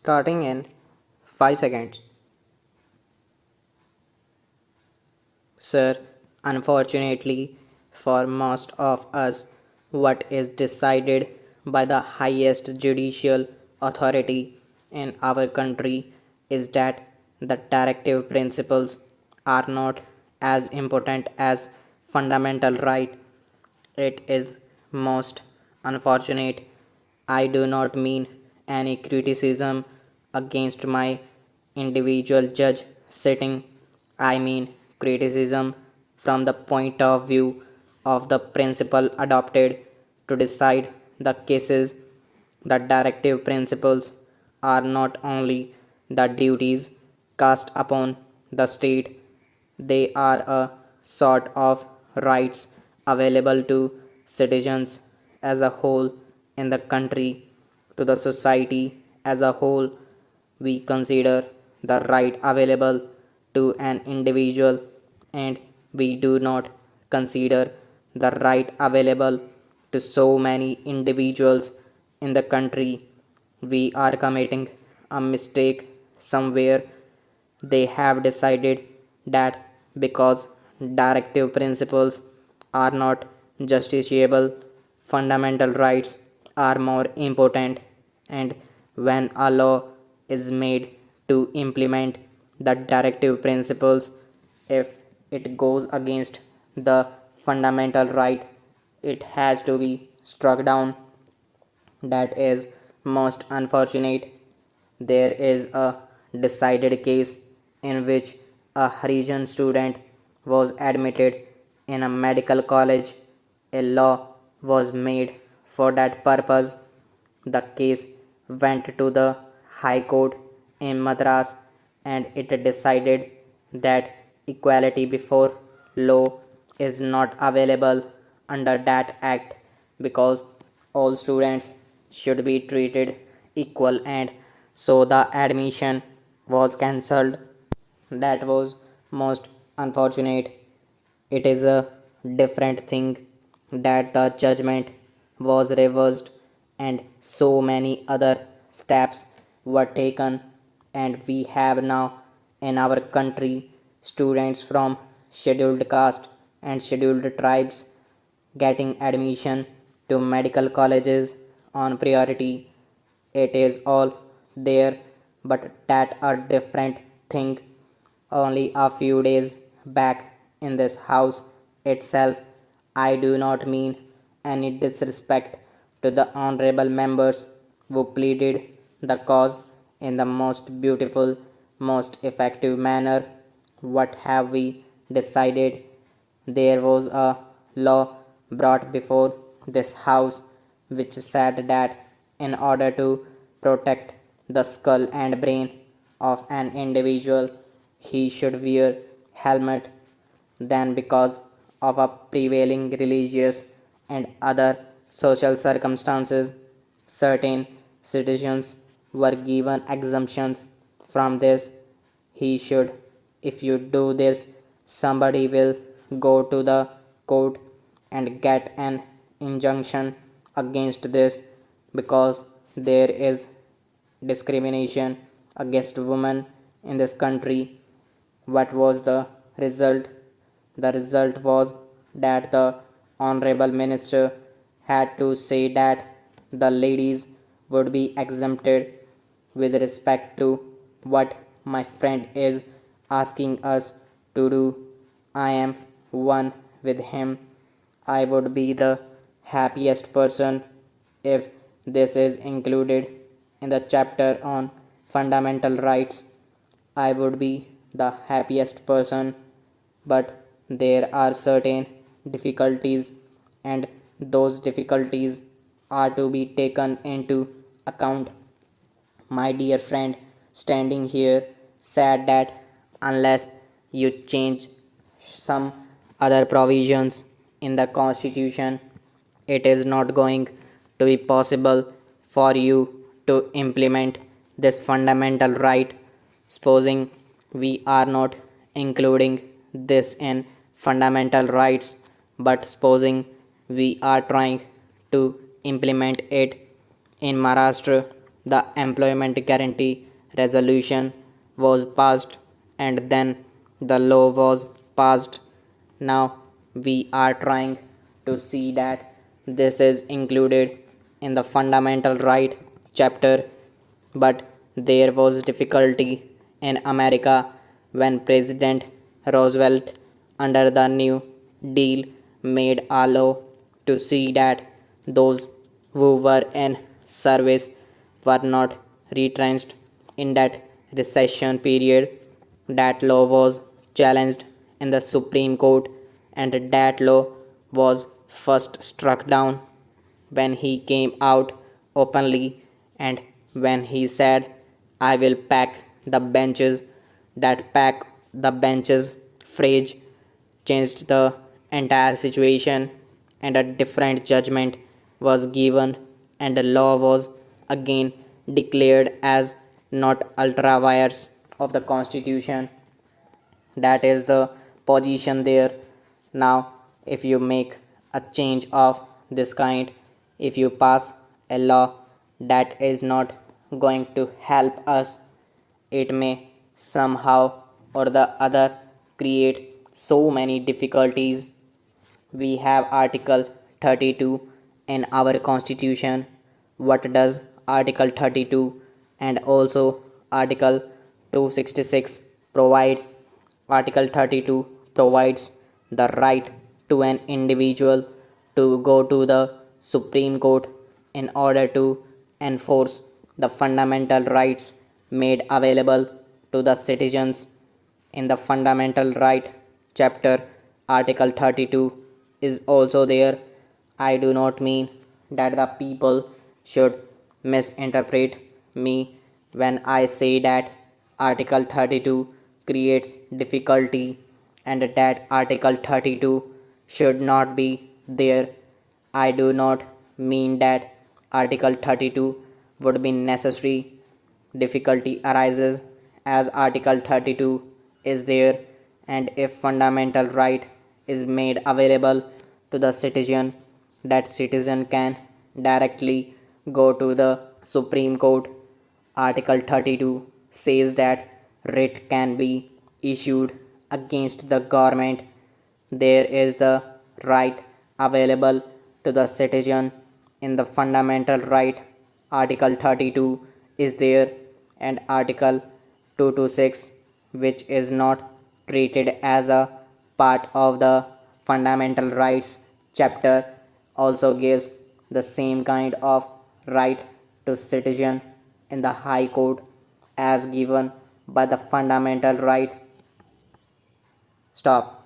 Starting in 5 seconds. Sir, unfortunately for most of us, what is decided by the highest judicial authority in our country is that the directive principles are not as important as fundamental right. It is most unfortunate. I do not mean any criticism against my individual judge sitting. I mean criticism from the point of view of the principle adopted to decide the cases. The directive principles are not only the duties cast upon the state, they are a sort of rights available to citizens as a whole in the country, to the society as a whole. We consider the right available to an individual, and we do not consider the right available to so many individuals in the country. We are committing a mistake somewhere. They have decided that because directive principles are not justiciable, fundamental rights are more important, and when a law is made to implement the directive principles, if it goes against the fundamental right, it has to be struck down. That is most unfortunate. There is a decided case in which a Harijan student was admitted in a medical college. A law was made for that purpose. The case went to the High Court in Madras, and it decided that equality before law is not available under that act because all students should be treated equal, and so the admission was cancelled. That was most unfortunate. It is a different thing that the judgment was reversed and so many other steps were taken, and we have now in our country students from scheduled caste and scheduled tribes getting admission to medical colleges on priority. It is all there, but that a different thing. Only a few days back in this house itself, I do not mean any disrespect to the honorable members who pleaded the cause in the most beautiful, most effective manner. What have we decided? There was a law brought before this house which said that in order to protect the skull and brain of an individual, he should wear helmet. Then because of a prevailing religious and other social circumstances, certain citizens were given exemptions from this. He should, if you do this, somebody will go to the court and get an injunction against this because there is discrimination against women in this country. What was the result? The result was that the Honorable Minister had to say that the ladies would be exempted with respect to what my friend is asking us to do. I am one with him. I would be the happiest person if this is included in the chapter on fundamental rights. I would be the happiest person, but there are certain difficulties, and those difficulties are to be taken into account. My dear friend standing here said that unless you change some other provisions in the constitution, it is not going to be possible for you to implement this fundamental right. Supposing we are not including this in fundamental rights, but supposing we are trying to implement it in Maharashtra, the employment guarantee resolution was passed, and then the law was passed. Now we are trying to see that this is included in the fundamental right chapter, but there was difficulty in America when President Roosevelt, under the New Deal, made a law to see that those who were in service were not retrenched in that recession period. That law was challenged in the Supreme Court, and that law was first struck down when he came out openly and when he said, I will pack the benches. That pack the benches phrase changed the entire situation, and a different judgment was given, and the law was again declared as not ultra vires of the constitution. That is the position there. Now if you make a change of this kind, if you pass a law that is not going to help us, it may somehow or the other create so many difficulties. We have Article 32 in our Constitution. What does Article 32 and also Article 266 provide? Article 32 provides the right to an individual to go to the Supreme Court in order to enforce the fundamental rights made available to the citizens in the fundamental right chapter. Article 32 is also there. I do not mean that the people should misinterpret me when I say that Article 32 creates difficulty and that Article 32 should not be there. I do not mean that Article 32 would be necessary. Difficulty arises as Article 32 is there, and if fundamental right is made available to the citizen, that citizen can directly go to the Supreme Court. Article 32 says that writ can be issued against the government. There is the right available to the citizen in the fundamental right. Article 32 is there, and Article 226, which is not treated as a part of the fundamental rights chapter, also gives the same kind of right to citizen in the High Court as given by the fundamental right. Stop.